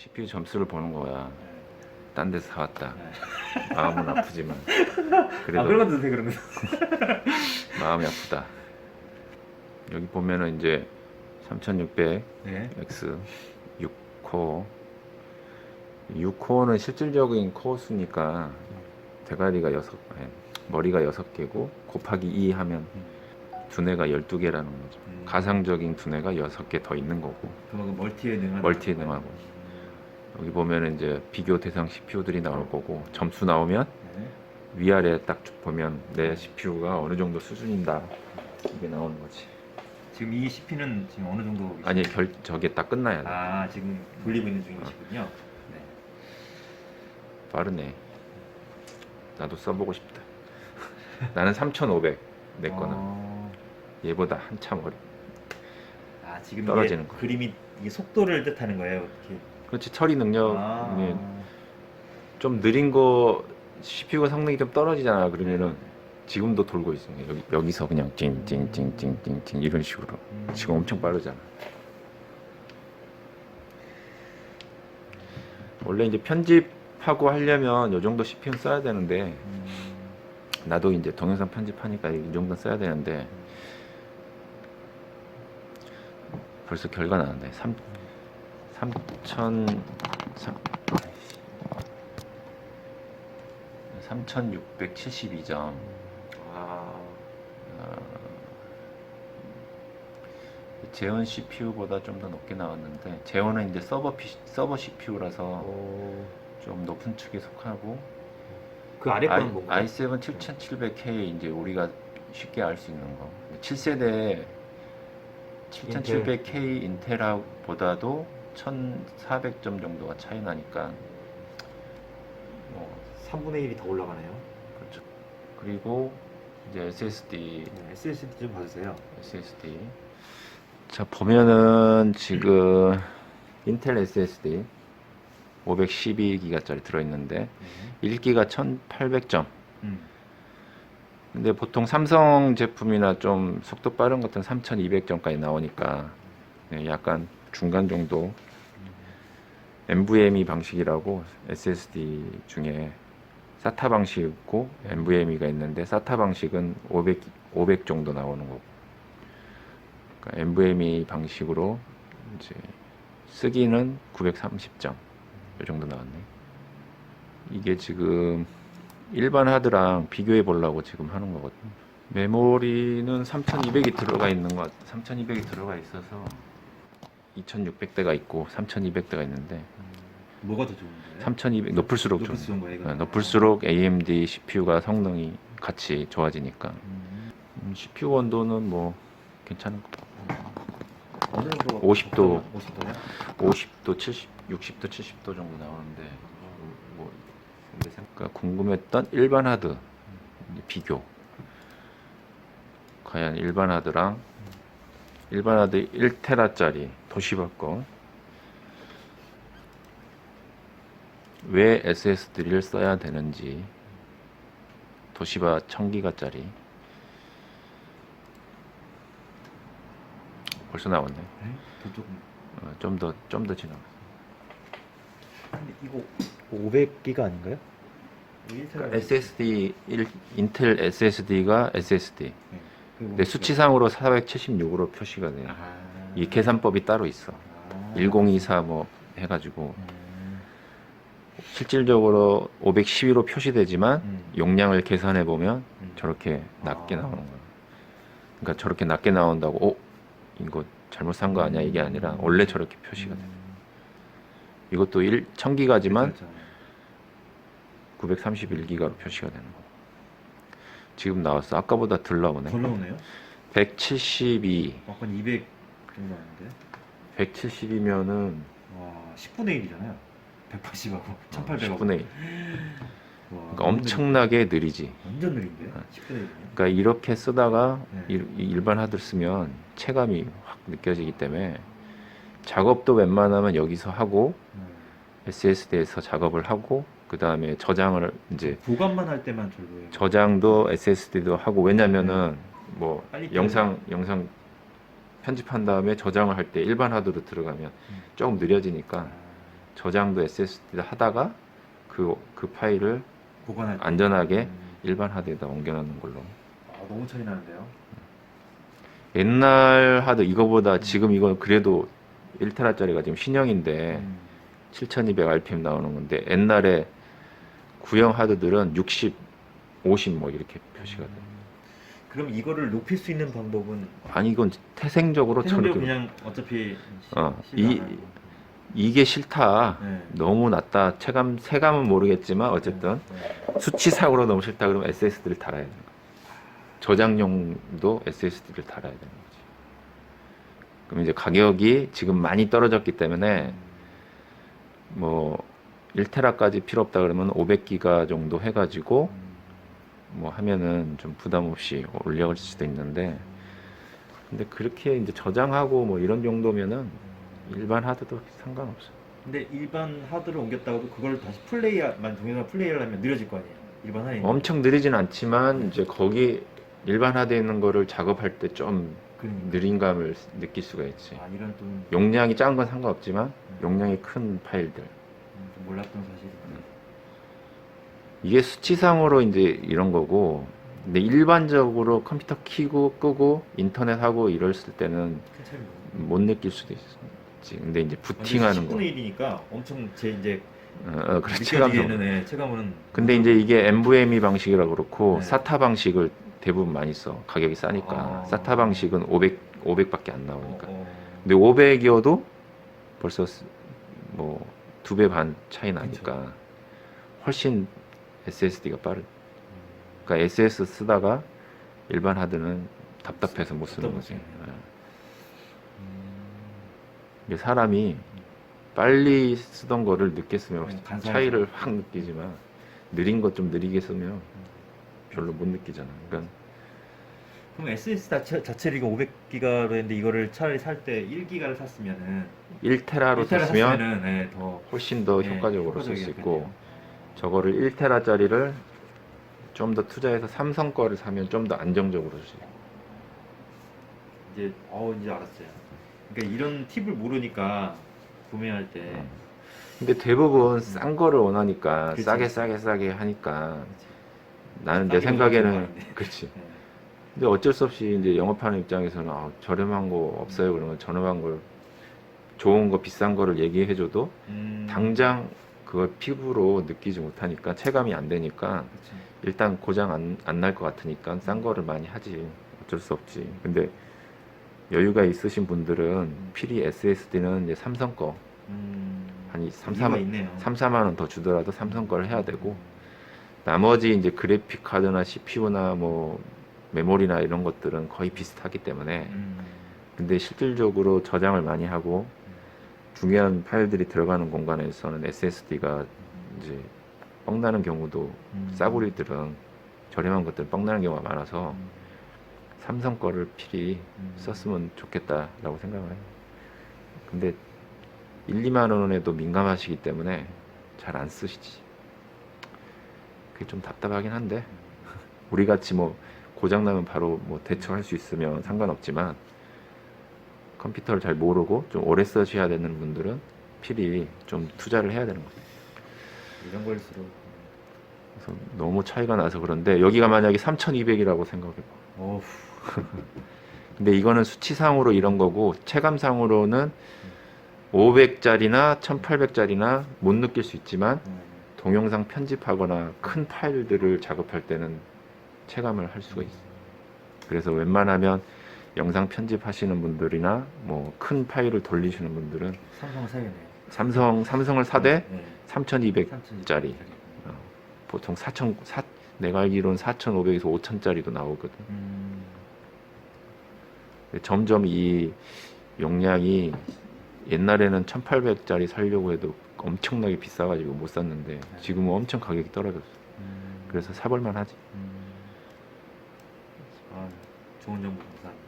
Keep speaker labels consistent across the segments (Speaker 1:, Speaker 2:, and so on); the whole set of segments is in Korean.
Speaker 1: CPU 점수를 보는 거야.
Speaker 2: 네.
Speaker 1: 딴 데서 사왔다.
Speaker 2: 네.
Speaker 1: 마음은 아프지만 그래도
Speaker 2: 아 그런 거 드세요 그런 거.
Speaker 1: 마음이 아프다. 여기 보면은 이제 3600X
Speaker 2: 네.
Speaker 1: 6코어 6코어는 실질적인 코어 수니까 대가리가 머리가 6개고 곱하기 2 하면 두뇌가 12개라는 거죠. 가상적인 두뇌가 6개 더 있는 거고
Speaker 2: 그만큼 멀티에 능한.
Speaker 1: 멀티에 능하고 여기 보면은 이제 비교 대상 CPU들이 나올 거고 점수 나오면
Speaker 2: 네.
Speaker 1: 위아래 딱 쭉 보면 내 CPU가 어느 정도 수준인다 이게 나오는 거지.
Speaker 2: 지금 이 CP는 지금 어느 정도?
Speaker 1: 아니 저게 딱 끝나야 돼.
Speaker 2: 아 지금 돌리고 있는 중이시군요. 네.
Speaker 1: 빠르네. 나도 써보고 싶다. 나는 3500 내 거는 얘보다 한참 어려.
Speaker 2: 아 지금
Speaker 1: 떨어지는
Speaker 2: 이게
Speaker 1: 거.
Speaker 2: 그림이 이게 속도를 뜻하는 거예요. 이렇게.
Speaker 1: 그렇지 처리 능력이
Speaker 2: 아.
Speaker 1: 좀 느린 거 CPU가 성능이 좀 떨어지잖아. 그러면은 지금도 돌고 있어. 여기서 그냥 찡찡찡찡찡찡 이런 식으로. 지금 엄청 빠르잖아. 원래 이제 편집하고 하려면 이 정도 CPU 써야 되는데 나도 이제 동영상 편집하니까 이 정도 써야 되는데 벌써 결과 나왔네. 3672점. 재원 CPU보다 좀 더 높게 나왔는데 재원은 이제 서버 CPU라서 좀 높은 축에 속하고
Speaker 2: 그 아래 거는 뭔가요?
Speaker 1: i7 7700K 이제 우리가 쉽게 알 수 있는 거 7세대 7700K 인텔보다도 1400점 정도가 차이 나니까 뭐
Speaker 2: 3분의 1이 더 올라가네요.
Speaker 1: 그렇죠. 그리고 이제 SSD
Speaker 2: 네, SSD 좀 봐주세요.
Speaker 1: SSD 자 보면은 지금 인텔 SSD 512기가짜리 들어있는데 1기가 1800점 근데 보통 삼성 제품이나 좀 속도 빠른 것들은 3200점까지 나오니까 약간 중간 정도 NVMe 방식이라고 SSD 중에 SATA 방식이 있고 NVMe가 있는데 SATA 방식은 500 정도 나오는 거고 그러니까 NVMe 방식으로 이제 쓰기는 930점 이 정도 나왔네. 이게 지금 일반 하드랑 비교해 보려고 지금 하는 거거든. 메모리는 3200이 들어가 있는 것 같아. 3200이 들어가 있어서 2600대가 있고 3200대가 있는데
Speaker 2: 뭐가 더 좋은가요?
Speaker 1: 3200 높을수록
Speaker 2: 좋은 거예요, 이거는?
Speaker 1: 높을수록 AMD CPU가 성능이 같이 좋아지니까 CPU 온도는 뭐 괜찮은 거.
Speaker 2: 어느 정도?
Speaker 1: 50도.
Speaker 2: 50도요?
Speaker 1: 50도, 70, 60도, 70도 정도 나오는데 뭐 그러니까 궁금했던 일반 하드 비교. 과연 일반 하드 1테라짜리 도시바 거 왜 SSD를 써야 되는지 도시바 1000기가짜리 벌써 나왔네. 좀 더 지나갔어.
Speaker 2: 이거 500기가 아닌가요?
Speaker 1: 그러니까 SSD 인텔 SSD가 SSD.
Speaker 2: 네.
Speaker 1: 근데 수치상으로 476으로 표시가 돼. 이 계산법이 따로 있어. 1024 뭐 해가지고 실질적으로 512로 표시되지만 용량을 계산해 보면 저렇게 낮게 나오는 거야. 그러니까 저렇게 낮게 나온다고 이거 잘못 산 거 아니야 이게 아니라 원래 저렇게 표시가 돼. 이것도 1000기가지만 931기가로 표시가 되는 거. 지금 나왔어. 아까보다 덜 나오네.
Speaker 2: 덜 나오네요?
Speaker 1: 172.
Speaker 2: 아까 200 정도 나왔는데.
Speaker 1: 170이면은
Speaker 2: 와, 10분의 1이잖아요. 180하고 1800하고.
Speaker 1: 10분의 1. 그러니까 엄청나게 느리지.
Speaker 2: 완전 느린데? 10분의 1이요?
Speaker 1: 그러니까 이렇게 쓰다가
Speaker 2: 네.
Speaker 1: 일반 하드를 쓰면 체감이 확 느껴지기 때문에 작업도 웬만하면 여기서 하고 SSD에서 작업을 하고 그 다음에 저장을 이제
Speaker 2: 보관만 할 때만 별로예요.
Speaker 1: 저장도 SSD도 하고 왜냐면은 뭐
Speaker 2: 빨리
Speaker 1: 영상 편집한 다음에 저장을 할 때 일반 하드로 들어가면 조금 느려지니까 저장도 SSD를 하다가 그 파일을
Speaker 2: 보관할 때.
Speaker 1: 안전하게 일반 하드에다 옮겨놓는 걸로.
Speaker 2: 아, 너무 차이 나는데요.
Speaker 1: 옛날 하드 이거보다 지금 이건 그래도 1테라짜리가 지금 신형인데 7200 RPM 나오는 건데 옛날에 구형 하드들은 60, 50 뭐 이렇게 표시가 돼.
Speaker 2: 그럼 이거를 높일 수 있는 방법은
Speaker 1: 아니 이건 태생적으로
Speaker 2: 태생적으로
Speaker 1: 저렇게
Speaker 2: 그냥 어차피
Speaker 1: 이게 싫다.
Speaker 2: 네.
Speaker 1: 너무 낮다. 세감은 모르겠지만 어쨌든 수치상으로 너무 싫다 그러면 SSD를 달아야 되는 거야. 저장용도 SSD를 달아야 되는 거지. 그럼 이제 가격이 지금 많이 떨어졌기 때문에 뭐 1테라까지 필요 없다 그러면 500기가 정도 해가지고 뭐 하면은 좀 부담 없이 올려갈 수도 있는데, 근데 그렇게 이제 저장하고 뭐 이런 정도면은 일반 하드도 상관없어.
Speaker 2: 근데 일반 하드를 옮겼다고도 그걸 다시 동영상 플레이를 하면 느려질 거 아니에요. 일반 하드에
Speaker 1: 엄청 느리진 않지만 이제 거기 일반 하드에 있는 거를 작업할 때 좀
Speaker 2: 그러니까.
Speaker 1: 느린 감을 느낄 수가 있지.
Speaker 2: 아, 이런 좀
Speaker 1: 용량이 작은 건 상관없지만 용량이 큰 파일들,
Speaker 2: 좀 몰랐던 사실.
Speaker 1: 이게 수치상으로 이제 이런 거고, 근데 일반적으로 컴퓨터 켜고 끄고 인터넷 하고 이랬을 때는
Speaker 2: 큰 차이
Speaker 1: 못 느낄 수도 있지. 근데 이제 부팅하는 거.
Speaker 2: 10분의 1이니까 엄청 제 이제
Speaker 1: 그렇지. 체감적으로.
Speaker 2: 느껴지기에는 체감은.
Speaker 1: 근데 이제 이게 NVMe 방식이라 그렇고
Speaker 2: 네.
Speaker 1: SATA 방식을 대부분 많이 써. 가격이 싸니까.
Speaker 2: 아.
Speaker 1: SATA 방식은 500밖에 안 나오니까.
Speaker 2: 어.
Speaker 1: 근데 500이어도 벌써 뭐 2배 반 차이 나니까 훨씬 SSD가 빠르. 그러니까 SS 쓰다가 일반 하드는 답답해서 못 쓰는 거지.
Speaker 2: 답답하지.
Speaker 1: 이게 사람이 빨리 쓰던 거를 늦게 쓰면
Speaker 2: 간사하죠.
Speaker 1: 차이를 확 느끼지만 느린 것 좀 느리게 쓰면 별로 못 느끼잖아. 그러니까
Speaker 2: 그럼 SS 자체를 이거 500기가로 했는데 이거를 차라리 살 때 1기가를 샀으면은
Speaker 1: 1테라로
Speaker 2: 1테라
Speaker 1: 샀으면
Speaker 2: 샀으면은 네, 더
Speaker 1: 훨씬 더
Speaker 2: 네,
Speaker 1: 효과적으로 쓸 수
Speaker 2: 효과적이었겠네요.
Speaker 1: 있고, 저거를 1테라짜리를 좀 더 투자해서 삼성 거를 사면 좀 더 안정적으로 쓸 수 있고.
Speaker 2: 이제 알았어요. 그러니까 이런 팁을 모르니까 구매할 때
Speaker 1: 근데 대부분 싼 거를 원하니까
Speaker 2: 그치.
Speaker 1: 싸게 하니까 나는
Speaker 2: 싸게
Speaker 1: 내 생각에는
Speaker 2: 원하는
Speaker 1: 그렇지.
Speaker 2: 네.
Speaker 1: 근데 어쩔 수 없이 이제 영업하는 입장에서는 저렴한 거 없어요 그러면 저렴한 걸, 좋은 거 비싼 거를 얘기해줘도 당장 그걸 피부로 느끼지 못하니까 체감이 안 되니까
Speaker 2: 그치.
Speaker 1: 일단 고장 안 날 것 같으니까 싼 거를 많이 하지. 어쩔 수 없지. 근데 여유가 있으신 분들은 필히 SSD는 이제 삼성 거 한 3,
Speaker 2: 이유가
Speaker 1: 4만,
Speaker 2: 있네요.
Speaker 1: 3, 4만 원 더 주더라도 삼성 거를 해야 되고, 나머지 이제 그래픽 카드나 CPU나 뭐 메모리나 이런 것들은 거의 비슷하기 때문에, 근데 실질적으로 저장을 많이 하고 중요한 파일들이 들어가는 공간에서는 SSD가 이제 뻥나는 경우도, 싸구리들은 저렴한 것들은 뻥나는 경우가 많아서 삼성 거를 필히 썼으면 좋겠다라고 생각을 해요. 근데 1, 2만 원에도 민감하시기 때문에 잘 안 쓰시지. 그게 좀 답답하긴 한데 우리 같이 뭐 고장 나면 바로 뭐 대처할 수 있으면 상관없지만, 컴퓨터를 잘 모르고 좀 오래 쓰셔야 되는 분들은 필히 좀 투자를 해야 되는 거죠.
Speaker 2: 이런 걸수록
Speaker 1: 그래서 너무 차이가 나서 그런데, 여기가 만약에 3200이라고 생각해봐.
Speaker 2: 어후.
Speaker 1: 근데 이거는 수치상으로 이런 거고, 체감상으로는 500짜리나 1800짜리나 못 느낄 수 있지만 동영상 편집하거나 큰 파일들을 작업할 때는 체감을 할 수가 있어요. 그래서 웬만하면 영상 편집하시는 분들이나 뭐 큰 파일을 돌리시는 분들은
Speaker 2: 삼성을 사야겠네요.
Speaker 1: 삼성을 사되
Speaker 2: 네.
Speaker 1: 3200짜리, 보통 내가 알기로는 4500에서 5000짜리도 나오거든. 점점 이 용량이, 옛날에는 1800짜리 살려고 해도 엄청나게 비싸가지고 못 샀는데 지금은 엄청 가격이 떨어졌어. 그래서 사볼만 하지.
Speaker 2: 좋은 정보 감사합니다.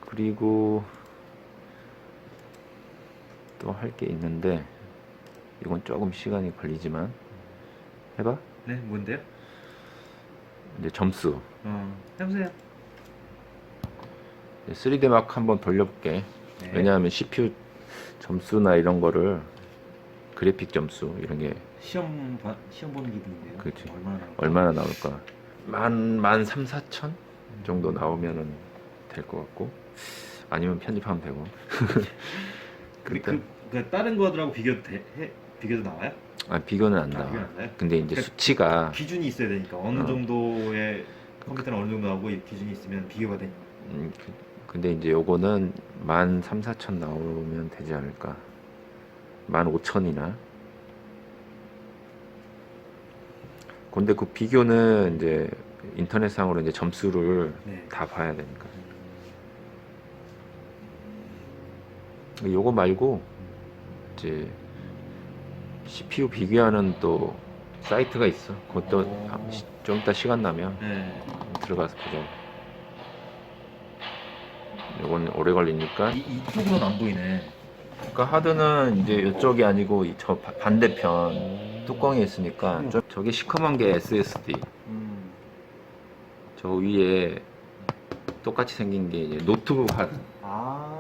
Speaker 1: 그리고 또 할 게 있는데 이건 조금 시간이 걸리지만 해봐.
Speaker 2: 네, 뭔데요?
Speaker 1: 이제 점수.
Speaker 2: 해보세요.
Speaker 1: 3D 마크 한번 돌려볼게.
Speaker 2: 네.
Speaker 1: 왜냐하면 CPU 점수나 이런 거를 그래픽 점수 이런 게
Speaker 2: 시험 보는 기분인데요.
Speaker 1: 그치.
Speaker 2: 얼마나 나올까?
Speaker 1: 얼마나 나올까? 만 3, 4천 정도 나오면은 될 것 같고, 아니면 편집하면 되고.
Speaker 2: 근데 그 다른 거들하고 비교도 나와요?
Speaker 1: 비교는 안
Speaker 2: 비교는
Speaker 1: 나와.
Speaker 2: 안 나요?
Speaker 1: 근데 이제
Speaker 2: 그러니까
Speaker 1: 수치가
Speaker 2: 기준이 있어야 되니까 어느
Speaker 1: 어.
Speaker 2: 정도의 컴퓨터는 어느 정도 나오고 이 기준이 있으면 비교가 돼.
Speaker 1: 근데 이제 요거는 만 3, 4천 나오면 되지 않을까? 만 5천이나. 근데 그 비교는 이제 인터넷상으로 이제 점수를
Speaker 2: 네.
Speaker 1: 다 봐야 되니까. 요거 말고 이제 CPU 비교하는 또 사이트가 있어. 그것도 좀 이따 시간 나면
Speaker 2: 네.
Speaker 1: 들어가서 보자. 요건 오래 걸리니까.
Speaker 2: 이쪽으로는 안 보이네.
Speaker 1: 그러니까 하드는 이제 이쪽이 아니고 저 반대편 뚜껑에 있으니까 저게 시커먼 게 SSD. 저 위에 똑같이 생긴 게 이제 노트북 하드.
Speaker 2: 아.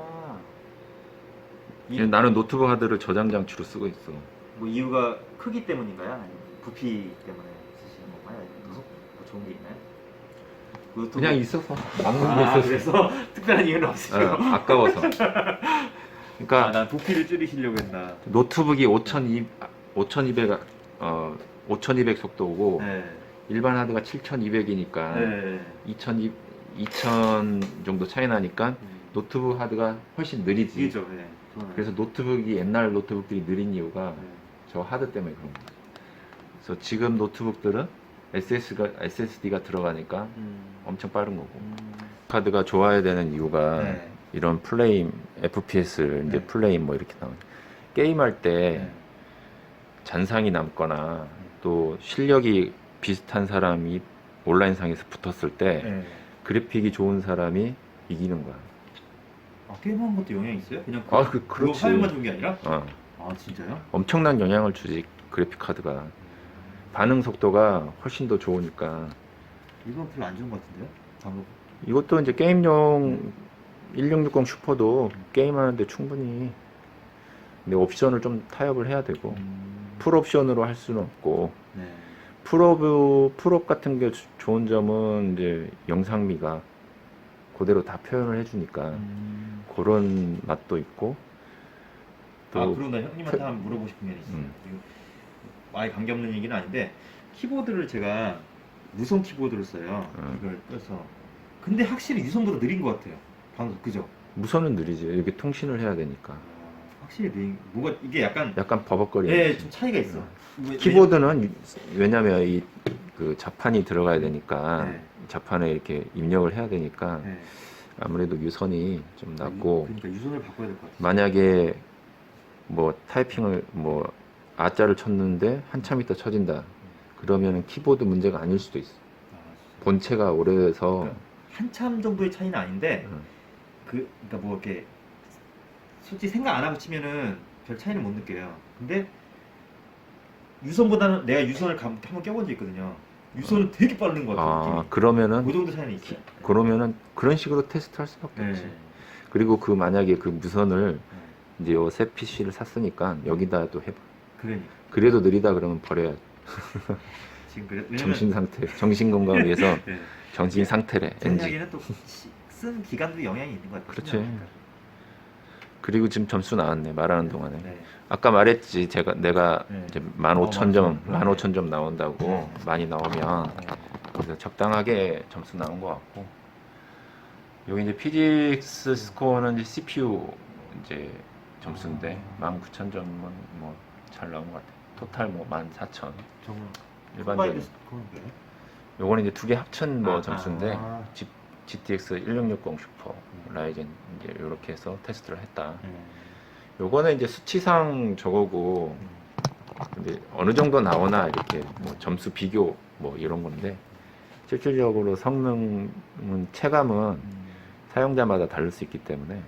Speaker 1: 나는 노트북 하드를 저장 장치로 쓰고 있어.
Speaker 2: 뭐 이유가 크기 때문인가요? 아니면 부피 때문에 쓰시는 건가요? 아니면 뭐 좋은 게 있나요? 노트북-
Speaker 1: 그냥 있어서 남는 게
Speaker 2: 아,
Speaker 1: 있어서.
Speaker 2: 그래서 특별한 이유는 없으시고.
Speaker 1: 아까워서. 그러니까
Speaker 2: 난 부피를 줄이시려고 했나.
Speaker 1: 노트북이 5200 5200 속도고
Speaker 2: 네.
Speaker 1: 일반 하드가 7200이니까
Speaker 2: 네.
Speaker 1: 2000 정도 차이 나니까 노트북 하드가 훨씬 느리지.
Speaker 2: 이죠. 네.
Speaker 1: 그래서 노트북이 옛날 노트북들이 느린 이유가
Speaker 2: 네.
Speaker 1: 저 하드 때문에 그런 거야. 그래서 지금 노트북들은 SSD가 들어가니까 엄청 빠른 거고. 카드가 좋아야 되는 이유가
Speaker 2: 네.
Speaker 1: 이런 플레임 FPS를 이제
Speaker 2: 네.
Speaker 1: 플레임 뭐 이렇게 나오는 게임할 때
Speaker 2: 네.
Speaker 1: 잔상이 남거나 또 실력이 비슷한 사람이 온라인상에서 붙었을 때
Speaker 2: 네.
Speaker 1: 그래픽이 좋은 사람이 이기는 거야.
Speaker 2: 아, 게임하는 것도 영향이 있어요? 그냥
Speaker 1: 그렇지.
Speaker 2: 그거 화면만 좋은 게 아니라?
Speaker 1: 어,
Speaker 2: 아, 진짜요?
Speaker 1: 엄청난 영향을 주지 그래픽 카드가. 반응 속도가 훨씬 더 좋으니까.
Speaker 2: 이건 별로 안 좋은 것 같은데요? 방금.
Speaker 1: 이것도 이제 게임용 1660 슈퍼도 게임하는데 충분히. 근데 옵션을 좀 타협을 해야 되고 풀 옵션으로 할 수는 없고.
Speaker 2: 네.
Speaker 1: 풀업 같은 게 좋은 점은 이제 영상미가 그대로 다 표현을 해주니까 그런 맛도 있고.
Speaker 2: 아, 그럼 나 형님한테 한번 물어보고 싶은 게 있어요. 이거 아예 관계없는 얘기는 아닌데 키보드를 제가 무선 키보드를 써요. 이걸 껴서. 근데 확실히 유선보다 느린 것 같아요. 방금 그죠?
Speaker 1: 무선은 느리지. 이렇게 통신을 해야 되니까.
Speaker 2: 확실히 느린. 뭐가 이게 약간
Speaker 1: 버벅거리는.
Speaker 2: 네, 좀 차이가 있어.
Speaker 1: 키보드는 왜냐면 이 그 자판이 들어가야 되니까
Speaker 2: 네.
Speaker 1: 자판에 이렇게 입력을 해야 되니까
Speaker 2: 네.
Speaker 1: 아무래도 유선이 좀 낫고.
Speaker 2: 그러니까 유선을 바꿔야 될 것 같아요.
Speaker 1: 만약에 뭐 타이핑을 뭐 아자를 쳤는데 한참 있다 쳐진다. 그러면은 키보드 문제가 아닐 수도 있어. 본체가 오래돼서.
Speaker 2: 그러니까 한참 정도의 차이는 아닌데
Speaker 1: 응.
Speaker 2: 그러니까 뭐 이렇게 솔직히 생각 안 하고 치면은 별 차이는 못 느껴요. 근데 유선보다는 내가 유선을 한번 껴본 적 있거든요. 유선은 되게 빠른 것 같아요. 느낌이.
Speaker 1: 그러면은
Speaker 2: 그 정도 차이는 있어요.
Speaker 1: 그러면은 그런 식으로 테스트할 수밖에 없지.
Speaker 2: 네.
Speaker 1: 그리고 그 만약에 그 무선을 이제 요 새 PC를 샀으니까 여기다 또 해봐.
Speaker 2: 그러니까
Speaker 1: 그래도 느리다 그러면 버려야.
Speaker 2: 지금 왜냐면
Speaker 1: 정신 상태, 정신 건강을 위해서
Speaker 2: 네.
Speaker 1: 정신 상태래.
Speaker 2: 제
Speaker 1: NG.
Speaker 2: 이야기는 또 쓴 기간도 영향이 있는 것 같아요.
Speaker 1: 그렇지.
Speaker 2: 생각하니까.
Speaker 1: 그리고 지금 점수 나왔네. 말하는 동안에.
Speaker 2: 네.
Speaker 1: 아까 말했지. 내가
Speaker 2: 네.
Speaker 1: 이제 15,000점,
Speaker 2: 15,000
Speaker 1: 15,000점 나온다고.
Speaker 2: 네.
Speaker 1: 많이 나오면. 그래서 적당하게 점수 나온 것 같고. 여기 이제 피직스 스코어는 이제 CPU 이제 점수인데 19,000점은 뭐 잘 나온 것 같아. 토탈 뭐 14,000.
Speaker 2: 저건
Speaker 1: 일반적인.
Speaker 2: 그건 뭐예요?
Speaker 1: 요거는 이제 두 개 합친 뭐 점수인데
Speaker 2: 아.
Speaker 1: GTX 1660 슈퍼 라이젠 이제 이렇게 해서 테스트를 했다.
Speaker 2: 네.
Speaker 1: 요거는 이제 수치상 저거고, 근데 어느 정도 나오나 이렇게 뭐 점수 비교 뭐 이런 건데 실질적으로 성능은 체감은 사용자마다 다를 수 있기 때문에.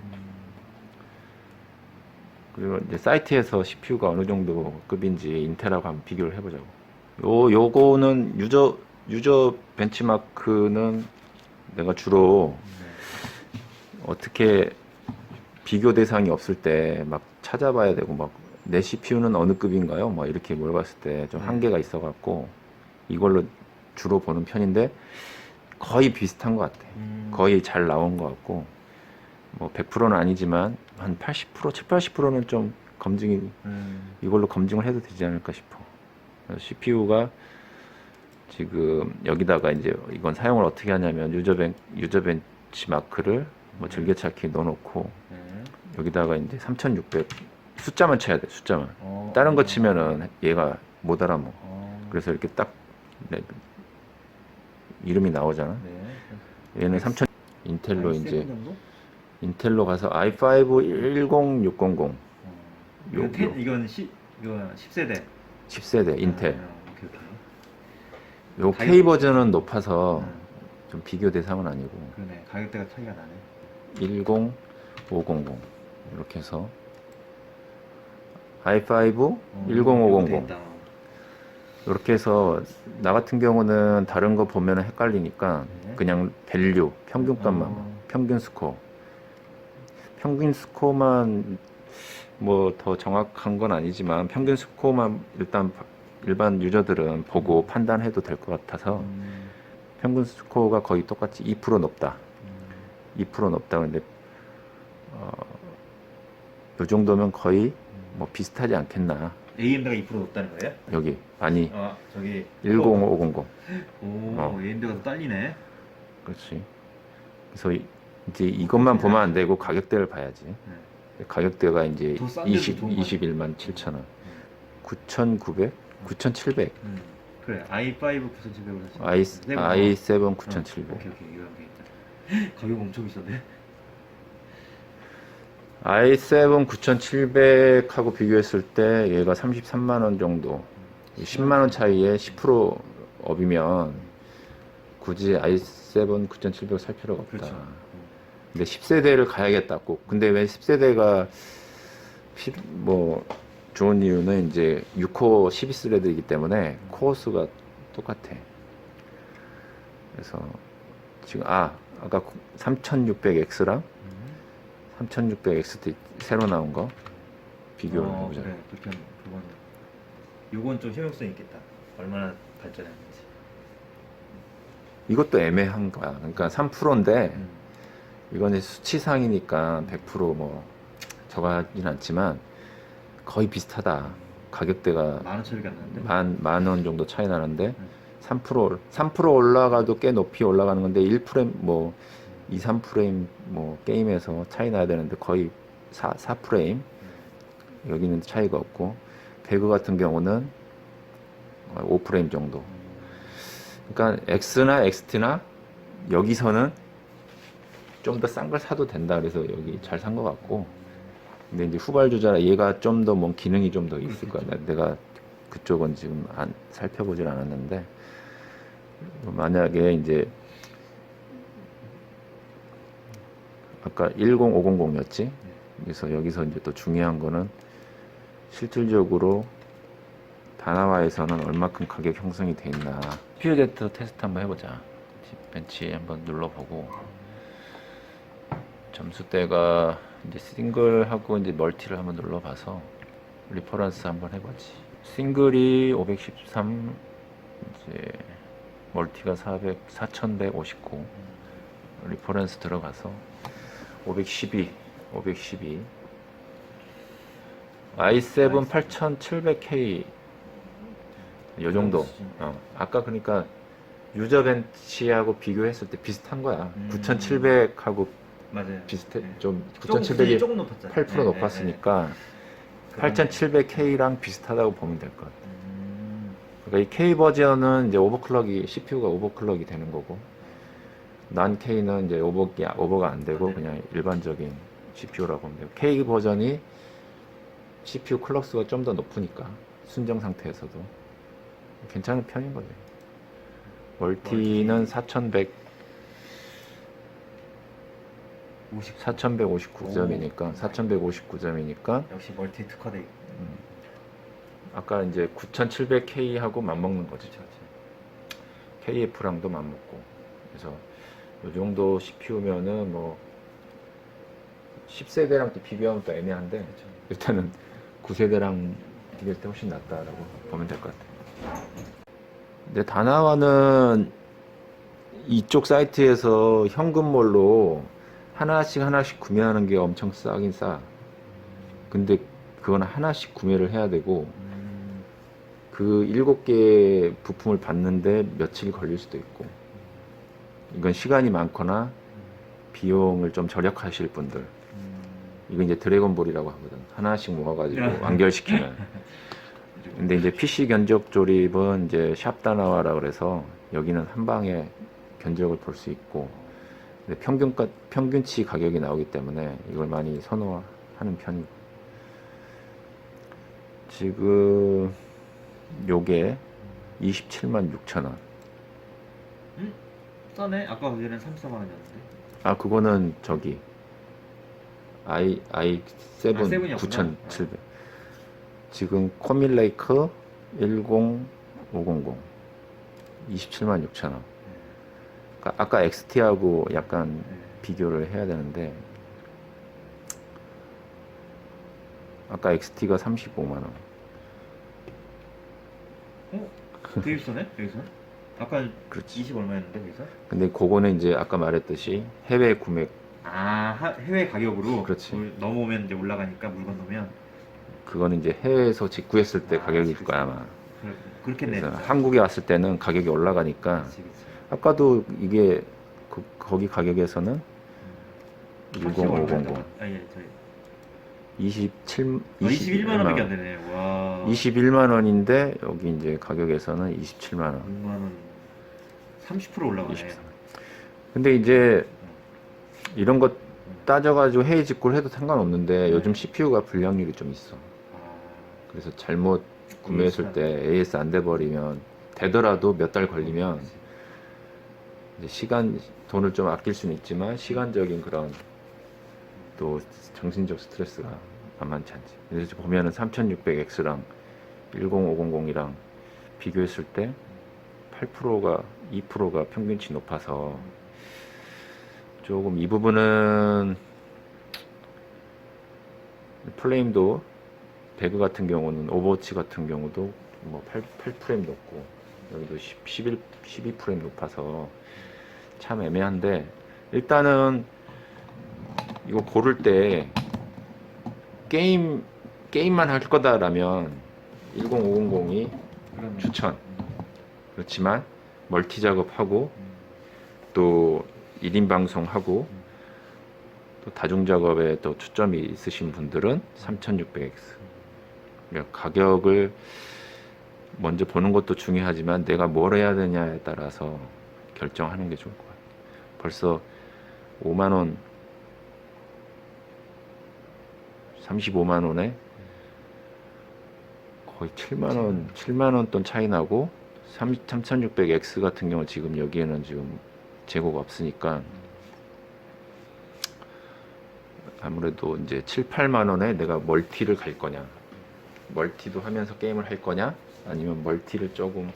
Speaker 1: 그리고 이제 사이트에서 CPU가 어느 정도 급인지 인텔하고 한번 비교를 해보자고. 요거는 유저 벤치마크는 내가 주로 어떻게 비교 대상이 없을 때 막 찾아봐야 되고 막 내 CPU는 어느 급인가요? 막 이렇게 물어봤을 때 좀 한계가 있어갖고 이걸로 주로 보는 편인데 거의 비슷한 것 같아. 거의 잘 나온 것 같고 뭐 100%는 아니지만 한 80%, 7, 80%는 좀 검증이 이걸로 검증을 해도 되지 않을까 싶어. CPU가 지금 여기다가 이제 이건 사용을 어떻게 하냐면 유저 벤치마크를 뭐 즐겨찾기 넣어놓고 여기다가 이제 3600 숫자만 쳐야 돼. 숫자만. 다른 거 치면은 얘가 못 알아먹어. 그래서 이렇게 딱 이름이 나오잖아. 얘는 3000 인텔로 이제 인텔로 가서 i5 10600
Speaker 2: 이건 10세대
Speaker 1: 10세대 인텔.
Speaker 2: 오케이, 오케이.
Speaker 1: 요 K 버전은 높아서 좀 비교 대상은 아니고.
Speaker 2: 그러네. 가격대가 차이가 나네.
Speaker 1: 10500 이렇게 해서 i5 10500 이렇게 해서 나 같은 경우는 다른 거 보면 헷갈리니까 그냥 밸류 평균값만 평균 스코어만 뭐 더 정확한 건 아니지만 평균 스코어만 일단 일반 유저들은 보고 판단해도 될 것 같아서 평균 스코어가 거의 똑같이 2% 높다. 2% 높다. 근데 요 정도면 거의 뭐 비슷하지 않겠나.
Speaker 2: AMD가 2% 높다는 거예요?
Speaker 1: 여기 아니
Speaker 2: 저기
Speaker 1: 10500.
Speaker 2: 오, AMD가 더 딸리네.
Speaker 1: 그렇지. 그래서 이제 이것만 보면 안 되고 가격대를 봐야지. 가격대가 이제
Speaker 2: 더 싼 데도 좋은 거
Speaker 1: 21만 7천 원. 9,900, 9,700.
Speaker 2: 그래. i5 9700으로 샀어.
Speaker 1: i7 9,700.
Speaker 2: 오케이, 이거 하겠다. 가격 엄청 비싸네.
Speaker 1: i7 9700하고 비교했을 때 얘가 33만 원 정도. 10만 원 차이에 10% 업이면 굳이 i7 9700 살 필요가 없다.
Speaker 2: 그렇죠.
Speaker 1: 근데 10세대를 가야겠다 꼭. 근데 왜 10세대가 뭐 좋은 이유는 이제 6코어 12스레드이기 때문에 코어 수가 똑같아. 그래서 지금 아까 3600X랑 3600XT 새로 나온 거 비교를 해보자.
Speaker 2: 그래. 그렇게 하면 요건 좀 효용성 있겠다. 얼마나 발전했는지.
Speaker 1: 이것도 애매한 거야. 그러니까 3%인데 이건 수치상이니까 100%뭐 저거 하진 않지만 거의 비슷하다. 가격대가
Speaker 2: 만 원 차이가 안 나는데.
Speaker 1: 만 원 정도 차이 나는데 3% 올라가도 꽤 높이 올라가는 건데 1프레임 뭐 2, 3프레임 뭐 게임에서 차이 나야 되는데 거의 4프레임 여기는 차이가 없고 배그 같은 경우는 5프레임 정도. 그러니까 X나 XT나 여기서는 좀 더 싼 걸 사도 된다. 그래서 여기 잘 산 것 같고. 근데 이제 후발주자라 얘가 좀 더 뭐 기능이 좀 더 있을 거야. 내가 그쪽은 지금 살펴보질 않았는데 만약에 이제 아까 10500이었지. 그래서 여기서 이제 또 중요한 거는 실질적으로 다나와에서는 얼마큼 가격 형성이 돼 있나. 퓨어제트 테스트 한번 해보자. 벤치 한번 눌러보고 점수대가 이제 싱글하고 이제 멀티를 한번 눌러봐서 리퍼런스 한번 해보지. 싱글이 513, 이제 멀티가 4159, 리퍼런스 들어가서 512. i7 8700K 요 정도. 아까 그러니까 유저 벤치하고 비교했을 때 비슷한 거야. 9700하고
Speaker 2: 맞아요.
Speaker 1: 비슷해. 좀 9700이
Speaker 2: 조금 높았잖아요.
Speaker 1: 8% 높았으니까 8700K랑 비슷하다고 보면 될 것 같아. 그러니까 이 K 버전은 이제 CPU가 오버클럭이 되는 거고, 난 K는 이제 오버가 안 되고 그냥 일반적인 CPU라고 보면 돼요. K 버전이 CPU 클럭수가 좀 더 높으니까 순정 상태에서도 괜찮은 편인 거죠. 멀티는 4159점이니까 4159점이니까
Speaker 2: 역시 멀티 특화돼.
Speaker 1: 아까 이제 9700K하고 맞먹는 거죠. KF랑도 맞먹고. 그래서 이 정도 CPU면은 뭐 10세대랑 또 비교하면 또 애매한데
Speaker 2: 그렇죠.
Speaker 1: 일단은 9세대랑 비교할 때 훨씬 낫다라고 보면 될 것 같아요. 근데 다나와는 이쪽 사이트에서 현금몰로 하나씩 구매하는 게 엄청 싸긴 싸. 근데 그건 하나씩 구매를 해야 되고 그 7개 부품을 받는데 며칠 걸릴 수도 있고, 이건 시간이 많거나 비용을 좀 절약하실 분들, 이거 이제 드래곤볼이라고 하거든. 하나씩 모아가지고 완결시키는. 근데 이제 PC 견적 조립은 이제 샵다나와라 그래서 여기는 한 방에 견적을 볼 수 있고, 근데 평균치 가격이 나오기 때문에 이걸 많이 선호하는 편이고, 지금 요게 276,000원.
Speaker 2: 싸네. 아까 그게는 34만 원이었는데.
Speaker 1: 아, 그거는 저기 i7
Speaker 2: 7이었구나.
Speaker 1: 9700. 지금 코밀레이크 10500 276,000원. 그러니까 아까 XT하고 약간 비교를 해야 되는데, 아까 XT가 35만 원.
Speaker 2: 되게 비싸네 여기서. 아까
Speaker 1: 그렇지.
Speaker 2: 20 얼마였는데 여기서?
Speaker 1: 근데 그거는 이제 아까 말했듯이 해외 구매,
Speaker 2: 해외 가격으로.
Speaker 1: 그렇지.
Speaker 2: 넘어오면 이제 올라가니까 물건 넣으면.
Speaker 1: 그거는 이제 해외에서 직구했을 때 가격일
Speaker 2: 그치,
Speaker 1: 거야 아마.
Speaker 2: 그렇겠네.
Speaker 1: 그래서
Speaker 2: 진짜.
Speaker 1: 한국에 왔을 때는 가격이 올라가니까.
Speaker 2: 그치.
Speaker 1: 아까도 이게 거기 가격에서는 10500
Speaker 2: 예, 저희
Speaker 1: 21만
Speaker 2: 21만 원밖에 안 되네. 와.
Speaker 1: 21만 원인데 여기 이제 가격에서는 27만 원.
Speaker 2: 6만 원. 30% 올라가네.
Speaker 1: 24. 근데 이제 이런 것 따져가지고 해외 직구를 해도 상관없는데 요즘 CPU가 불량률이 좀 있어. 그래서 잘못 구매했을 때 AS 안 돼 버리면, 되더라도 몇 달 걸리면 이제 돈을 좀 아낄 수는 있지만 시간적인 그런 또 정신적 스트레스가 만만치 않지. 그래서 보면은 3600X랑 10500이랑 비교했을 때 8%가 2%가 평균치 높아서 조금 이 부분은, 플레임도 배그 같은 경우는 오버워치 같은 경우도 뭐 8프레임 높고 여기도 12프레임 높아서 참 애매한데, 일단은 이거 고를 때 게임만 할 거다라면 10500이 추천. 그렇지만 멀티 작업하고 또 1인 방송하고 또 다중 작업에 또 초점이 있으신 분들은 3600X. 그러니까 가격을 먼저 보는 것도 중요하지만 내가 뭘 해야 되냐에 따라서 결정하는 게 좋을 것 같아요. 벌써 5만 원, 35만 원에 거의 7만 원 돈 차이 나고, 3600X 같은 경우 지금 여기에는 지금 재고가 없으니까 아무래도 이제 7, 8만 원에 내가 멀티를 갈 거냐, 멀티도 하면서 게임을 할 거냐, 아니면 멀티를 조금,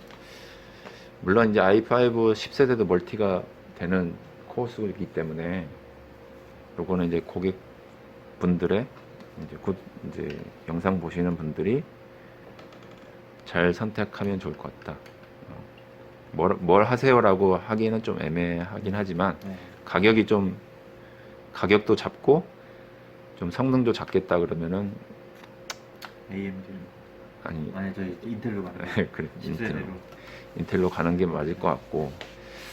Speaker 1: 물론 이제 i5 10세대도 멀티가 되는 코어 수이기 때문에 요거는 이제 고객분들의 이제 영상 보시는 분들이 잘 선택하면 좋을 것 같다. 뭘 하세요라고 하기에는 좀 애매하긴 하지만 가격도 잡고 좀 성능도 잡겠다 그러면은
Speaker 2: AMD.
Speaker 1: 아니
Speaker 2: 저희 인텔로 가는 거.
Speaker 1: 그래,
Speaker 2: 10세대로.
Speaker 1: 인텔로 가는 게 맞을 것 같고,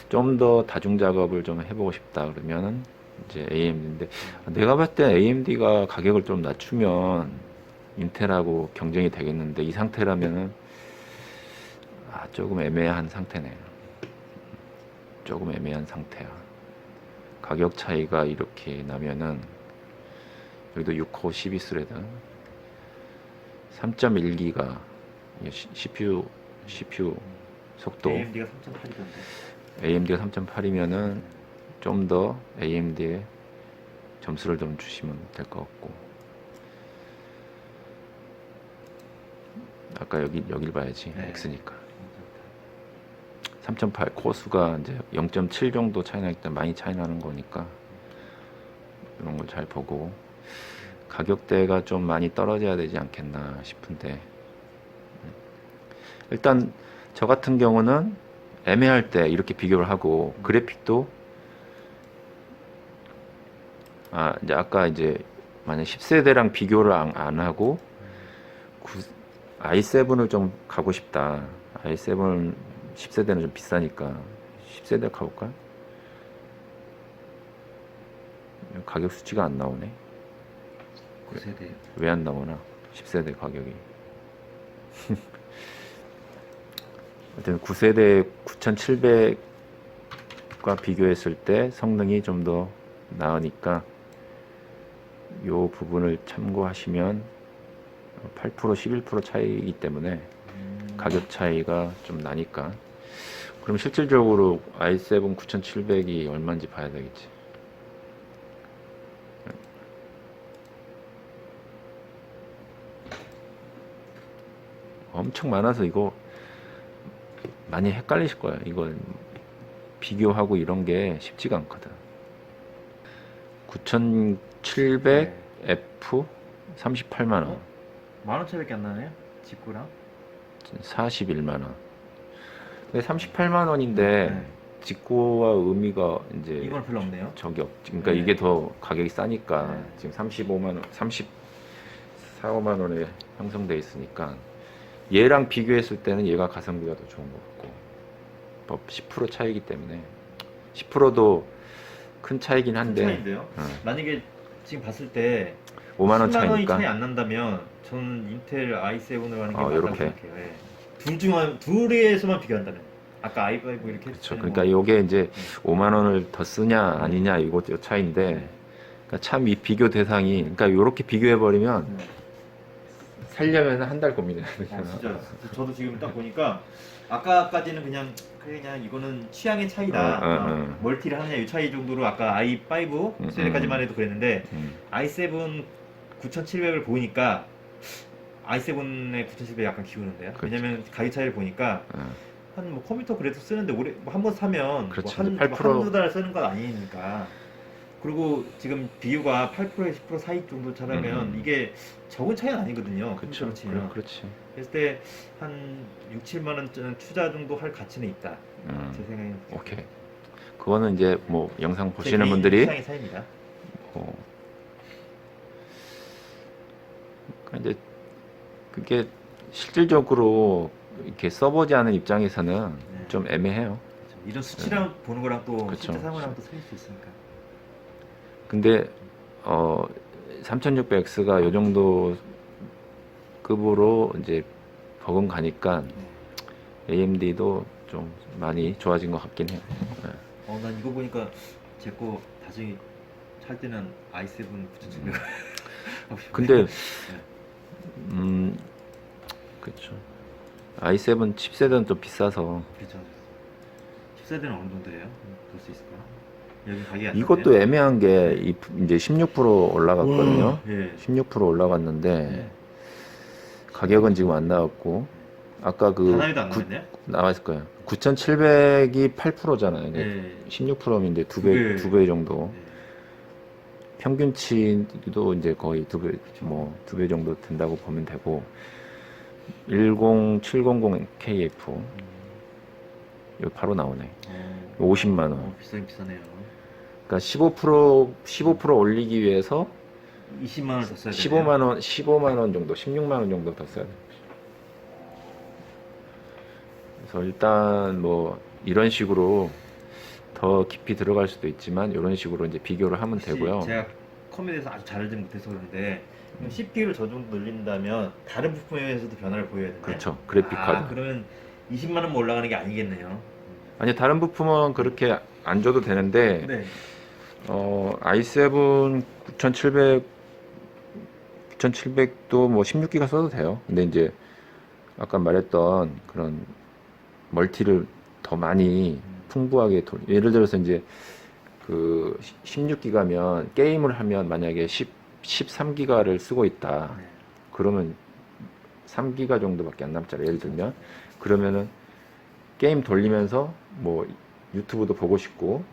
Speaker 1: 좀 더 다중 작업을 좀 해보고 싶다 그러면은 이제 AMD인데, 내가 봤을 때 AMD가 가격을 좀 낮추면 인텔하고 경쟁이 되겠는데, 이 상태라면은 조금 애매한 상태네. 조금 애매한 상태야. 가격 차이가 이렇게 나면은, 여기도 6코어 12스레드 3.1기가 CPU 속도,
Speaker 2: AMD가 3.8이던데.
Speaker 1: AMD가 3.8이면은 좀 더 AMD에 점수를 좀 주시면 될 것 같고, 아까 여길 봐야지. X니까 3.8 코수가 이제 0.7 정도 차이 나기 때문에 많이 차이 나는 거니까 이런 걸 잘 보고, 가격대가 좀 많이 떨어져야 되지 않겠나 싶은데, 일단 저 같은 경우는 애매할 때 이렇게 비교를 하고, 그래픽도 이제 아까 이제 만약 10세대랑 비교를 안 하고 i7을 좀 가고 싶다. i7 10세대는 좀 비싸니까 10세대 가볼까? 가격 수치가 안 나오네.
Speaker 2: 9세대.
Speaker 1: 왜 안 나오나? 10세대 가격이. 하여튼 9세대 9700과 비교했을 때 성능이 좀 더 나으니까 요 부분을 참고하시면 8% 11% 차이이기 때문에 가격 차이가 좀 나니까, 그럼 실질적으로 i7 9700이 얼마인지 봐야 되겠지. 엄청 많아서 이거 많이 헷갈리실 거예요. 이걸 비교하고 이런 게 쉽지가 않거든. 9700F 38만원,
Speaker 2: 10,000원짜리밖에 안 나네요? 직구랑?
Speaker 1: 41만원. 근데 38만원인데 직구와 의미가 이제
Speaker 2: 이건 별로 없네요.
Speaker 1: 적이 없. 그러니까
Speaker 2: 네.
Speaker 1: 이게 더 가격이 싸니까
Speaker 2: 네.
Speaker 1: 지금 35만원, 34, 5만원에 형성돼 있으니까 얘랑 비교했을 때는 얘가 가성비가 더 좋은 것 같고, 뭐 10% 차이기 때문에 10%도 큰 차이긴 한데,
Speaker 2: 차이인데요. 만약에 지금 봤을 때
Speaker 1: 5만 원
Speaker 2: 10만 원이
Speaker 1: 차이니까.
Speaker 2: 차이 안 난다면 저는 인텔 i7을 하는 게 맞다고
Speaker 1: 요렇게.
Speaker 2: 생각해요. 예. 둘에서만 비교한다면 아까 i5 이렇게
Speaker 1: 그렇죠.
Speaker 2: 했을 때는
Speaker 1: 그러니까 요게 이제 5만 원을 더 쓰냐 아니냐 이거 차이인데,
Speaker 2: 네.
Speaker 1: 그러니까 참 이 비교 대상이, 그러니까 요렇게 비교해 버리면 살려면 한 달 고민해야 되잖아.
Speaker 2: 진짜 저도 지금 딱 보니까 아까까지는 그냥 이거는 취향의 차이다. 멀티를 하느냐 이 차이 정도로 아까 i5 세대까지만 해도 그랬는데 i7 9700을 보니까 i7의 9700이 약간 기우는데요.
Speaker 1: 그렇죠.
Speaker 2: 왜냐면 가격 차이를 보니까 한 뭐 컴퓨터 그래도 쓰는데 오래 한 번 사면
Speaker 1: 그렇죠.
Speaker 2: 뭐
Speaker 1: 8%.
Speaker 2: 한두 달 쓰는 건 아니니까. 그리고 지금 비유가 8%에 10% 사이 정도 차라면 이게 적은 차이는 아니거든요.
Speaker 1: 그렇죠.
Speaker 2: 컴퓨터로 치면.
Speaker 1: 그렇지.
Speaker 2: 그랬을 때 한 6, 7만 원 투자 정도 할 가치는 있다. 제 생각에.
Speaker 1: 오케이. 그거는 이제 뭐 영상
Speaker 2: 제
Speaker 1: 보시는
Speaker 2: 개인
Speaker 1: 분들이
Speaker 2: 취향의 차이입니다.
Speaker 1: 그러니까 이제 그게 실질적으로 이렇게 써보지 않은 입장에서는
Speaker 2: 네.
Speaker 1: 좀 애매해요.
Speaker 2: 그렇죠. 이런 수치랑 보는 거랑 또
Speaker 1: 그렇죠.
Speaker 2: 실제 사용이랑 또 틀릴 수 있으니까.
Speaker 1: 근데 3600X가 요 정도 급으로 이제 버금가니까 AMD도 좀 많이 좋아진 것 같긴 해요.
Speaker 2: 난 이거 보니까 제 거 다시 살 때는 i7 9700
Speaker 1: 근데 그렇죠. i7 칩셋은 좀 비싸서
Speaker 2: 그렇죠. 10세대는 어느 정도예요? 볼 수 있을까? 여기 가격이 안
Speaker 1: 이것도
Speaker 2: 나오네요.
Speaker 1: 애매한 게 이제 16% 올라갔거든요.
Speaker 2: 예.
Speaker 1: 16% 올라갔는데 가격은 지금 안 나왔고, 아까 그
Speaker 2: 하나에도 안 나왔네요?
Speaker 1: 나왔을 거예요. 9700이 8%잖아요.
Speaker 2: 예.
Speaker 1: 16%면 이제
Speaker 2: 두 배.
Speaker 1: 두 배 정도.
Speaker 2: 예.
Speaker 1: 평균치도 이제 거의 두 배, 뭐 두 배 정도 된다고 보면 되고, 10700KF 여기 바로 나오네. 50만 원.
Speaker 2: 비싸긴 비싸네요.
Speaker 1: 그러니까 15% 올리기 위해서
Speaker 2: 20만 원을 더 써야 되네요.
Speaker 1: 15만 원 정도, 16만 원 정도 더 써야 돼요. 그래서 일단 뭐 이런 식으로 더 깊이 들어갈 수도 있지만 이런 식으로 이제 비교를 하면
Speaker 2: 혹시
Speaker 1: 되고요.
Speaker 2: 제가 컴퓨터에서 아주 잘 알지 못해서 그런데 CPU를 저 정도 늘린다면 다른 부품에서도 변화를 보여야 되나요?
Speaker 1: 그렇죠. 그래픽 카드.
Speaker 2: 그러면 20만 원만 올라가는 게 아니겠네요.
Speaker 1: 아니 다른 부품은 그렇게 안 줘도 되는데
Speaker 2: 네.
Speaker 1: i7 9700도 뭐 16기가 써도 돼요. 근데 이제 아까 말했던 그런 멀티를 더 많이 풍부하게 예를 들어서 이제 그 16기가면 게임을 하면 만약에 13기가를 쓰고 있다.
Speaker 2: 네.
Speaker 1: 그러면 3기가 정도밖에 안 남잖아요. 예를 들면 그러면은 게임 돌리면서 뭐 유튜브도 보고 싶고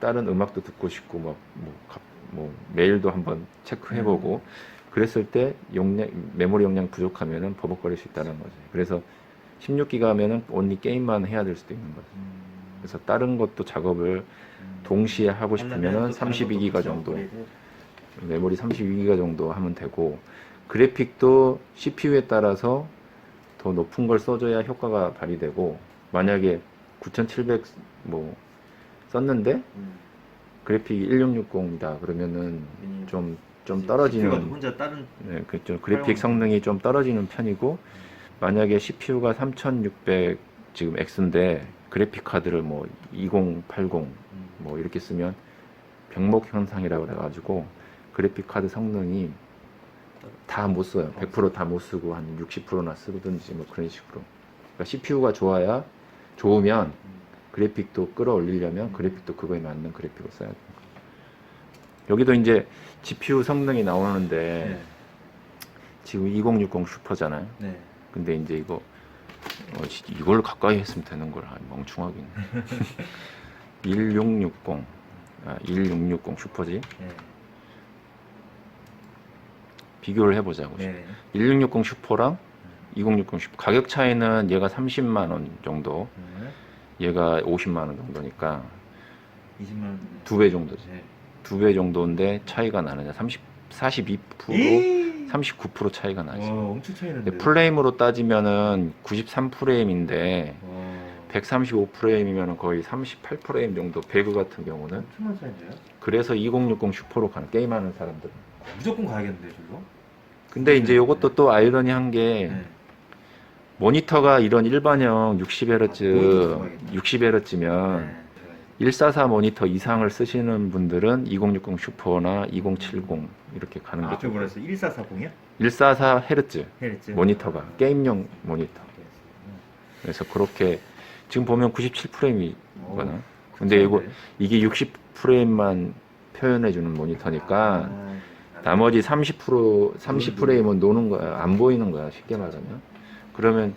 Speaker 1: 다른 음악도 듣고 싶고 뭐 메일도 한번 체크해보고 그랬을 때 메모리 용량 부족하면은 버벅거릴 수 있다는 거지. 그래서 16기가 하면은 온리 게임만 해야 될 수도 있는 거지. 그래서 다른 것도 작업을 동시에 하고 싶으면은 32기가 정도, 메모리 32기가 정도 하면 되고, 그래픽도 CPU에 따라서 더 높은 걸 써줘야 효과가 발휘되고, 만약에 9700 뭐 썼는데 그래픽이 1660이다 그러면은 좀 떨어지는,
Speaker 2: 혼자 다른
Speaker 1: 네, 그렇죠. 그래픽 성능이 좀 떨어지는 편이고, 만약에 CPU가 3600 지금 X인데 그래픽 카드를 뭐 2080 뭐 이렇게 쓰면 병목 현상이라고 그래가지고 그래픽 카드 성능이 다 못 써요. 100% 다 못 쓰고 한 60%나 쓰든지 뭐 그런 식으로. 그러니까 CPU가 좋으면 그래픽도 끌어올리려면 그래픽도 그거에 맞는 그래픽을 써야 돼요. 여기도 이제 GPU 성능이 나오는데
Speaker 2: 네.
Speaker 1: 지금 2060 슈퍼잖아요.
Speaker 2: 네.
Speaker 1: 근데 이제 이걸 가까이 했으면 되는 걸 멍충하긴. 1660 슈퍼지.
Speaker 2: 네.
Speaker 1: 비교를 해보자고.
Speaker 2: 네.
Speaker 1: 1660 슈퍼랑 2060 슈퍼 가격 차이는 얘가 30만 원 정도, 얘가 50만 원 정도니까
Speaker 2: 20만 원.
Speaker 1: 2배 정도지.
Speaker 2: 네.
Speaker 1: 2배 정도인데 차이가 나느냐? 42%, 39% 차이가 나지.
Speaker 2: 엄청 차이 나는데.
Speaker 1: 프레임으로 따지면은 93프레임인데 135프레임이면 거의 38프레임 정도, 배그 같은 경우는.
Speaker 2: 엄청난 차이인데요?
Speaker 1: 그래서 2060 슈퍼로 가는, 게임하는 사람들은.
Speaker 2: 무조건 가야겠는데, 저거?
Speaker 1: 근데 이제 이것도 또 아이러니한 게
Speaker 2: 네.
Speaker 1: 모니터가 이런 일반형 60Hz, 60Hz면
Speaker 2: 네.
Speaker 1: 144 모니터 이상을 쓰시는 분들은 2060 슈퍼나 2070 이렇게 가는
Speaker 2: 앞에
Speaker 1: 거죠.
Speaker 2: 뭐라 했어? 1440이요?
Speaker 1: 144Hz
Speaker 2: 헤르츠.
Speaker 1: 모니터가 게임용 모니터. 그래서 그렇게 지금 보면 97프레임이거나. 근데 이게 60프레임만 표현해주는 모니터니까 나머지 30프레임은 노는 거야. 안 보이는 거야. 쉽게 말하면. 그러면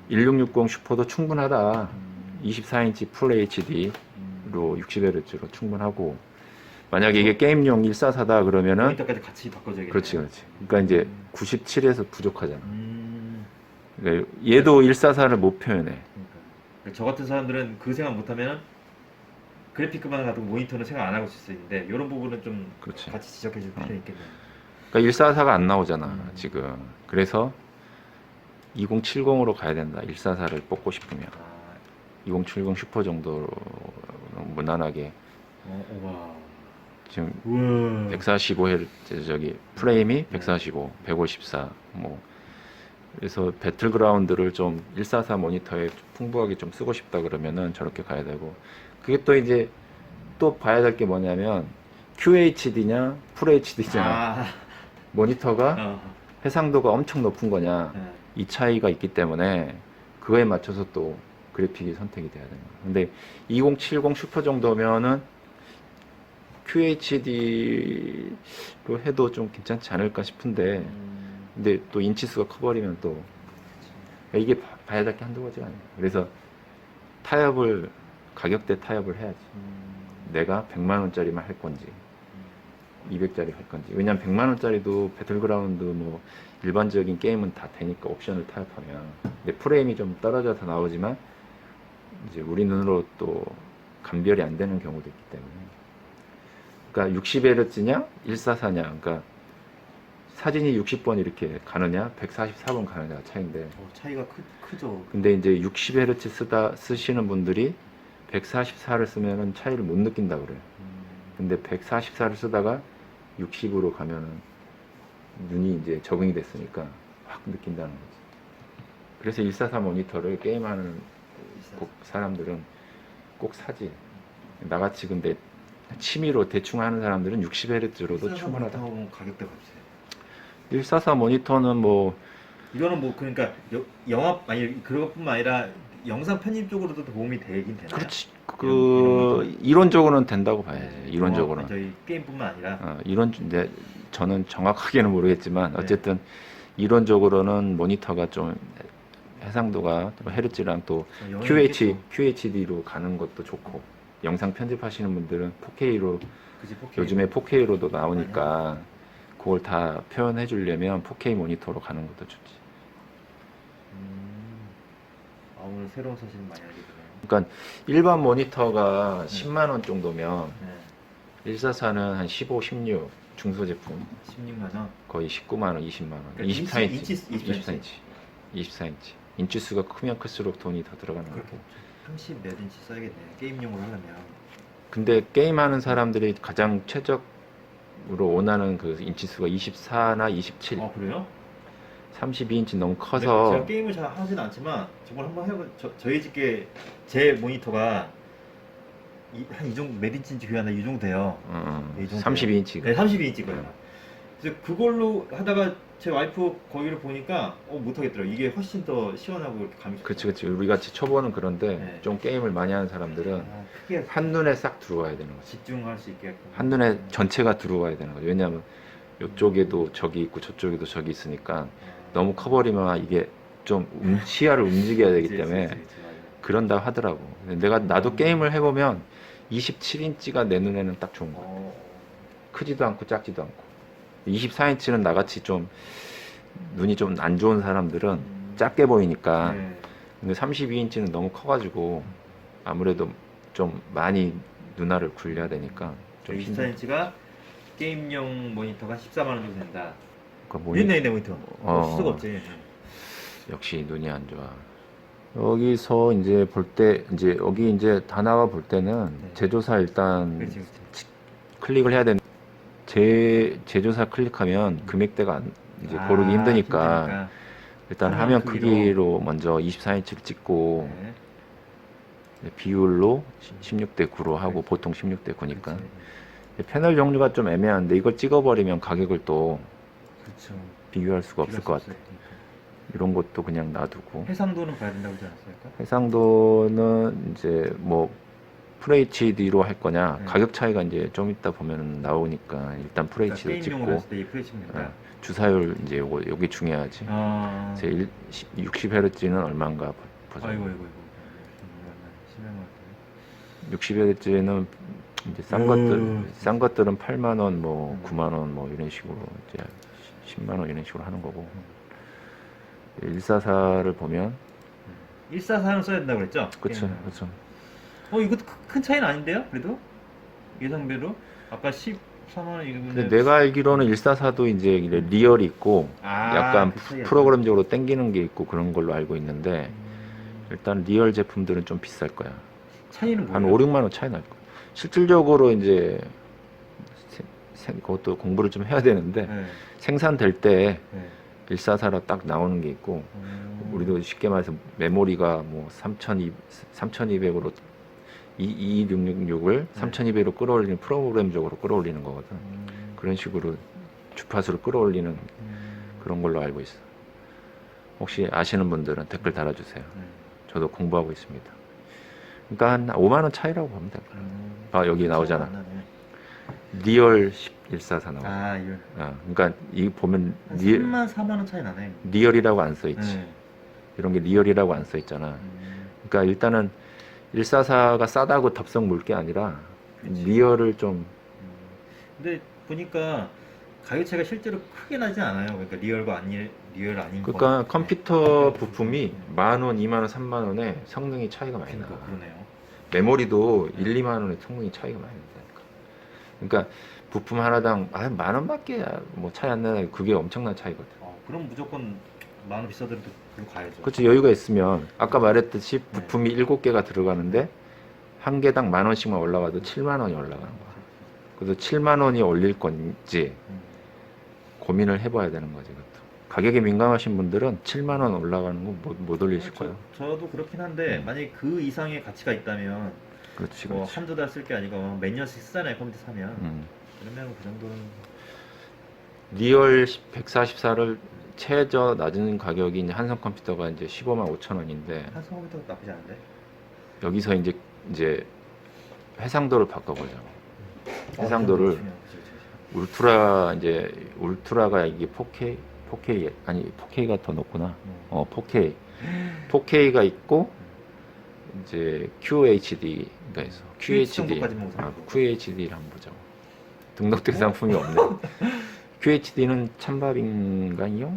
Speaker 1: 1660 슈퍼도 충분하다. 24인치 풀 HD로 60Hz로 충분하고, 만약에 이게 게임용 144다 그러면은
Speaker 2: 모니터까지 같이 바꿔줘야겠네.
Speaker 1: 그렇지. 그러니까 이제 97에서 부족하잖아. 그러니까 얘도 144를 못 표현해.
Speaker 2: 그러니까 저 같은 사람들은 그 생각 못하면 그래픽만 가도 모니터는 생각 안 하고 있을 수 있는데 이런 부분은 좀
Speaker 1: 그렇지.
Speaker 2: 같이 지적해 줄 필요 있겠네요.
Speaker 1: 그러니까 144가 안 나오잖아 지금. 그래서 2070으로 가야 된다. 144를 뽑고 싶으면 2070 슈퍼 정도로 무난하게.
Speaker 2: 와.
Speaker 1: 지금
Speaker 2: 우와.
Speaker 1: 145Hz 저기 프레임이 145, 154 뭐. 그래서 배틀그라운드를 좀 144 모니터에 풍부하게 좀 쓰고 싶다 그러면은 저렇게 가야 되고, 그게 또 이제 또 봐야 될 게 뭐냐면 QHD냐 풀 HD냐, 모니터가 해상도가 엄청 높은 거냐, 이 차이가 있기 때문에 그거에 맞춰서 또 그래픽이 선택이 돼야 됩니다. 근데 2070 슈퍼 정도면은 QHD로 해도 좀 괜찮지 않을까 싶은데, 근데 또 인치수가 커버리면 또 이게 봐야 될 게 한두 가지가 아니에요. 그래서 가격대 타협을 해야지. 내가 100만 원짜리만 할 건지 200짜리 할 건지. 왜냐면 100만 원짜리도 배틀그라운드 뭐 일반적인 게임은 다 되니까 옵션을 타협하면. 근데 프레임이 좀 떨어져서 나오지만 이제 우리 눈으로 또 감별이 안 되는 경우도 있기 때문에. 그러니까 60Hz냐 144냐, 그러니까 사진이 60번 이렇게 가느냐 144번 가느냐 차이인데,
Speaker 2: 차이가 크죠.
Speaker 1: 근데 이제 60Hz 쓰시는 분들이 144를 쓰면은 차이를 못 느낀다 그래요. 근데 144를 쓰다가 60으로 가면은 눈이 이제 적응이 됐으니까 확 느낀다는 거지. 그래서 144 모니터를 게임하는 사람들은 꼭 사지. 나같이 근데 취미로 대충 하는 사람들은 60Hz로도 충분하다.
Speaker 2: 가격대가 없어요.
Speaker 1: 144 모니터는 뭐
Speaker 2: 이거는 뭐 그러니까 영화 아니 그것뿐만 아니라 영상 편집 쪽으로도 도움이 되긴 되나요?
Speaker 1: 그렇지. 이론적으로는 된다고 봐야지. 이론적으로는.
Speaker 2: 저희 게임뿐만 아니라.
Speaker 1: 저는 정확하게는 모르겠지만 어쨌든 이론적으로는 모니터가 좀 해상도가 헤르츠랑 또 QHD로 가는 것도 좋고. 영상 편집하시는 분들은 4K로
Speaker 2: 그치, 4K.
Speaker 1: 요즘에 4K로도 나오니까 그걸 다 표현해 주려면 4K 모니터로 가는 것도 좋지.
Speaker 2: 아, 오늘 새로운 사실을 많이 알게 되네요.
Speaker 1: 그러니까 일반 모니터가 10만 원 정도면
Speaker 2: 네.
Speaker 1: 144는 한 15, 16 중소 제품
Speaker 2: 16만 원.
Speaker 1: 거의 19만 원, 20만 원.
Speaker 2: 그러니까
Speaker 1: 24인치.
Speaker 2: 24인치.
Speaker 1: 24인치. 인치수가 크면 클수록 돈이 더 들어가는 거고.
Speaker 2: 그렇게 30 몇 인치 써야겠네. 게임용으로 하려면.
Speaker 1: 근데 게임하는 사람들이 가장 최적으로 원하는 그 인치수가 24나 27.
Speaker 2: 그래요?
Speaker 1: 32인치 너무
Speaker 2: 제가
Speaker 1: 커서
Speaker 2: 게임을 잘 하진 않지만 저걸 한번 해본 저희 집게 제 모니터가 한 이 정도 몇 인치인지 기억 안 나. 이 정도 돼요. 이 정도.
Speaker 1: 32인치.
Speaker 2: 네, 32인치 거예요. 그래서 그걸로 하다가 제 와이프 거기를 보니까 못하겠더라고요. 이게 훨씬 더 시원하고 이렇게 감이 좋더라고요.
Speaker 1: 그치 그치. 우리 같이 초보는 그런데
Speaker 2: 네.
Speaker 1: 좀 게임을 많이 하는 사람들은
Speaker 2: 크게
Speaker 1: 한눈에 싹 들어와야 되는 거지.
Speaker 2: 집중할 수 있게
Speaker 1: 한눈에 전체가 들어와야 되는 거죠. 왜냐하면 이쪽에도 저기 있고 저쪽에도 저기 있으니까 너무 커버리면 이게 좀 시야를 움직여야 되기 때문에
Speaker 2: 맞아요.
Speaker 1: 그런다 하더라고. 나도 게임을 해보면 27인치가 내 눈에는 딱 좋은 거야. 크지도 않고 작지도 않고. 24인치는 나같이 좀 눈이 좀 안 좋은 사람들은 작게 보이니까.
Speaker 2: 네.
Speaker 1: 근데 32인치는 너무 커가지고 아무래도 좀 많이 눈알을 굴려야 되니까 좀 힘들어.
Speaker 2: 24인치가 게임용 모니터가 14만 원 정도 된다.
Speaker 1: 그러니까
Speaker 2: 있네 모니터. 없을 수가 없지.
Speaker 1: 역시 눈이 안 좋아. 여기서 이제 볼 때 이제 여기 이제 다 나와 볼 때는
Speaker 2: 네.
Speaker 1: 제조사 일단
Speaker 2: 그렇지.
Speaker 1: 클릭을 해야 되는. 제조사 클릭하면 금액대가 이제 고르기 힘드니까 일단 화면 크기로 먼저 24인치를 찍고
Speaker 2: 네.
Speaker 1: 비율로 16대 9로 하고
Speaker 2: 그렇지.
Speaker 1: 보통 16대 9니까
Speaker 2: 그렇지.
Speaker 1: 패널 종류가 좀 애매한데 이걸 찍어버리면 가격을 또
Speaker 2: 그렇죠.
Speaker 1: 비교할 수가 없을 것 같아.
Speaker 2: 없으니까.
Speaker 1: 이런 것도 그냥 놔두고
Speaker 2: 해상도는 봐야 된다고 하지 않았을까?
Speaker 1: 해상도는 이제 뭐 FHD로 할 거냐
Speaker 2: 네.
Speaker 1: 가격 차이가 이제 좀 이따 보면 나오니까 일단 FHD로
Speaker 2: 게임용으로
Speaker 1: 찍고
Speaker 2: 했을 때 FHD면 된다.
Speaker 1: 주사율 이제 요게 중요하지. 제 60Hz는 얼마인가 보자.
Speaker 2: 아이고.
Speaker 1: 60Hz는 이제 싼 것들은 8만 원, 뭐 9만 원, 뭐 이런 식으로 이제 10만 원 이런 식으로 하는 거고. 144를 보면
Speaker 2: 144는 써야 된다고 그랬죠?
Speaker 1: 그쵸.
Speaker 2: 이것도 큰 차이는 아닌데요? 그래도 예상대로 아까 14만 원 이러면
Speaker 1: 근데 내가 알기로는 144도 이제 리얼이 있고 약간
Speaker 2: 그 차이야.
Speaker 1: 프로그램적으로 땡기는 게 있고 그런 걸로 알고 있는데 일단 리얼 제품들은 좀 비쌀 거야.
Speaker 2: 차이는
Speaker 1: 한
Speaker 2: 뭐예요?
Speaker 1: 5, 6만 원 차이 날 거야. 실질적으로 이제 그것도 공부를 좀 해야 되는데
Speaker 2: 네.
Speaker 1: 생산될 때
Speaker 2: 네.
Speaker 1: 144로 딱 나오는 게 있고 우리도 쉽게 말해서 메모리가 뭐 3200으로 2666을 3200으로 끌어올리는 프로그램적으로 끌어올리는 거거든. 그런 식으로 주파수를 끌어올리는 그런 걸로 알고 있어. 혹시 아시는 분들은 댓글 달아주세요. 저도 공부하고 있습니다. 그러니까 한 5만 원 차이라고 보면 될 거야. 여기 나오잖아. 리얼 144 나와.
Speaker 2: 이거
Speaker 1: 그러니까 이 보면
Speaker 2: 한 3만 4만 원 차이 나네.
Speaker 1: 리얼이라고 안 써 있지. 이런 게 리얼이라고 안 써 있잖아. 그러니까 일단은 144가 싸다고 덥석 물 게 아니라
Speaker 2: 그치.
Speaker 1: 리얼을 좀
Speaker 2: 근데 보니까 가격 차이가 실제로 크게 나지 않아요. 그러니까 리얼과 리얼 아닌 거.
Speaker 1: 그러니까 컴퓨터 부품이 10,000원, 20,000원, 30,000원에 성능이 차이가 많이 나.
Speaker 2: 그러네요.
Speaker 1: 메모리도 1, 2만 원의 성능이 차이가 많이 난다니까. 그러니까 부품 하나당 10,000원밖에 뭐 차이 안 나요. 그게 엄청난 차이거든.
Speaker 2: 그럼 무조건 만 원 비싸더라도 그럼 가야죠.
Speaker 1: 그렇지. 여유가 있으면 아까 말했듯이 부품이 7개가 들어가는데 한 개당 10,000원씩만 올라가도 7만 원이 올라가는 거야. 그래서 7만 원이 올릴 건지 고민을 해봐야 되는 거지. 그것도. 가격에 민감하신 분들은 7만 원 올라가는 거 못 올리실 거예요.
Speaker 2: 저도 그렇긴 한데 만약에 그 이상의 가치가 있다면
Speaker 1: 그렇지,
Speaker 2: 뭐
Speaker 1: 그렇지.
Speaker 2: 한두 달 쓸 게 아니고 몇 년씩 쓰잖아요. 컴퓨터 사면.
Speaker 1: 음.
Speaker 2: 그러면 그 정도는
Speaker 1: 리얼 144를 최저 낮은 가격이 이제 한성 컴퓨터가 이제 15만 5천 원인데
Speaker 2: 한성 컴퓨터가 나쁘지 않은데.
Speaker 1: 여기서 이제 해상도를 바꿔보자. 해상도를 울트라가 이게 4K 아니 4K가 더 높구나. 4K가 있고 이제 QHD가 있어. QHD.
Speaker 2: 정도까지만 우선
Speaker 1: QHD를 한번 보자. 등록된 상품이 없네. QHD는 찬밥인가요?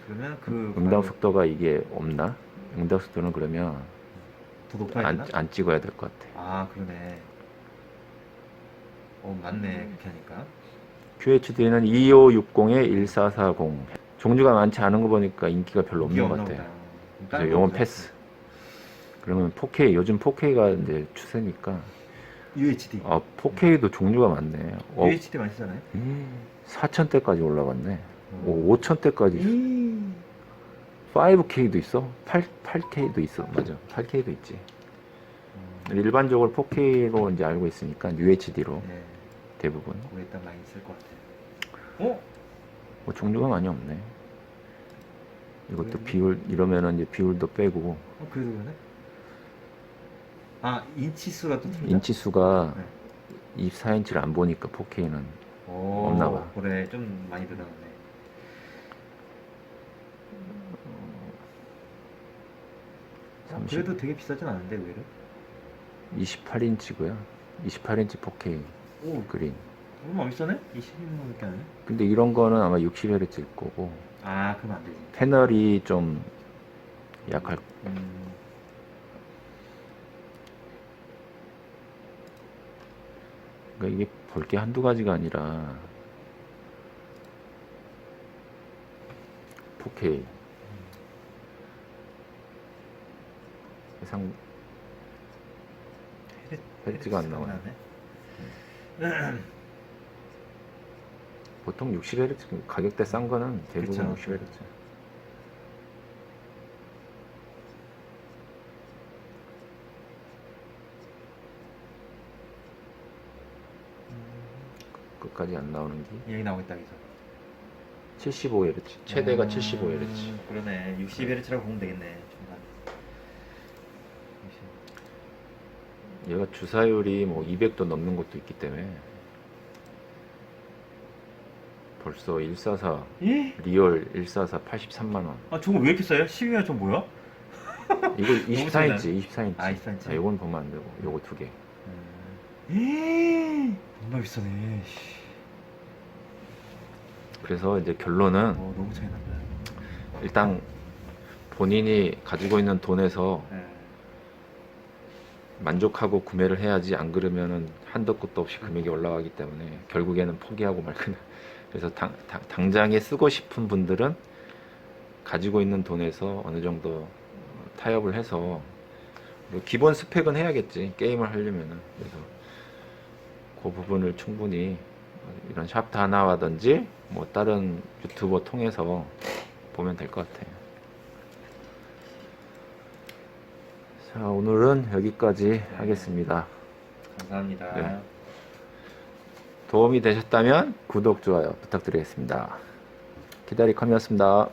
Speaker 2: 그러면 그
Speaker 1: 응답 속도가 이게 없나? 응답 속도는 그러면
Speaker 2: 더 높아야 되나?
Speaker 1: 안 찍어야 될 것 같아.
Speaker 2: 아 그러네. 맞네 그렇게 하니까.
Speaker 1: QHD는 2560에 1440. 종류가 많지 않은 거 보니까 인기가 별로 없는 것 같아요. 그래서 용어 패스. 그러면 4K, 요즘 4K가 이제 추세니까.
Speaker 2: UHD.
Speaker 1: 4K도 종류가 많네.
Speaker 2: UHD 많이 쓰잖아요.
Speaker 1: 4000대까지 올라갔네. 5000대까지. 5K도 있어. 8K도 있어. 맞아. 8K도 있지. 일반적으로 4K로 이제 알고 있으니까 UHD로
Speaker 2: 네.
Speaker 1: 대부분.
Speaker 2: 그거 일단 많이 쓸 것 같아요.
Speaker 1: 종류가 많이 없네. 이것도
Speaker 2: 그러네.
Speaker 1: 비율 이러면은 이제 비율도 빼고
Speaker 2: 그래도 그러네. 인치 수가 또 틀린다.
Speaker 1: 인치 수가
Speaker 2: 네.
Speaker 1: 24인치를 안 보니까 4K는 없나 봐.
Speaker 2: 그래 좀 많이 늘어났네.
Speaker 1: 30,
Speaker 2: 그래도 되게 비싸진 않은데 의외로.
Speaker 1: 28인치고요. 28인치 4K
Speaker 2: 오
Speaker 1: 그린.
Speaker 2: 얼마 안 비싸네? 20인분밖에 안 해.
Speaker 1: 근데 이런 거는 아마 60Hz일 거고
Speaker 2: 그럼 안 되지.
Speaker 1: 패널이 좀 약할. 그러니까 이게 볼 게 한두 가지가 아니라 4K 해상 헤르츠가 안 나와요. 보통 60Hz 가격대 싼 거는 대부분
Speaker 2: 그쵸.
Speaker 1: 60Hz. 끝까지 안 나오는 게
Speaker 2: 여기 나오겠다 여기서.
Speaker 1: 75Hz. 최대가 75Hz.
Speaker 2: 그러네. 60Hz라고 보면 되겠네. 중간.
Speaker 1: 얘가 주사율이 뭐 200도 넘는 것도 있기 때문에 벌써 144
Speaker 2: 예?
Speaker 1: 리얼 144 83만 원.
Speaker 2: 저거 왜 이렇게 싸요? 12면 저 뭐야?
Speaker 1: 이거 24인치, 24인치.
Speaker 2: 24인치.
Speaker 1: 이건 보면 안 되고, 요거 두 개.
Speaker 2: 정말 비싸네.
Speaker 1: 그래서 이제 결론은
Speaker 2: 너무 차이 난다.
Speaker 1: 일단 본인이 가지고 있는 돈에서 만족하고 구매를 해야지, 안 그러면은 한도 끝도 없이 금액이 올라가기 때문에 결국에는 포기하고 말거나. 그래서 당장에 쓰고 싶은 분들은 가지고 있는 돈에서 어느 정도 타협을 해서 뭐 기본 스펙은 해야겠지, 게임을 하려면은. 그래서 그 부분을 충분히 이런 샵트 하나라든지 뭐 다른 유튜버 통해서 보면 될 것 같아요. 자, 오늘은 여기까지 하겠습니다.
Speaker 2: 감사합니다.
Speaker 1: 네. 도움이 되셨다면 구독, 좋아요 부탁드리겠습니다. 기다리컴이었습니다.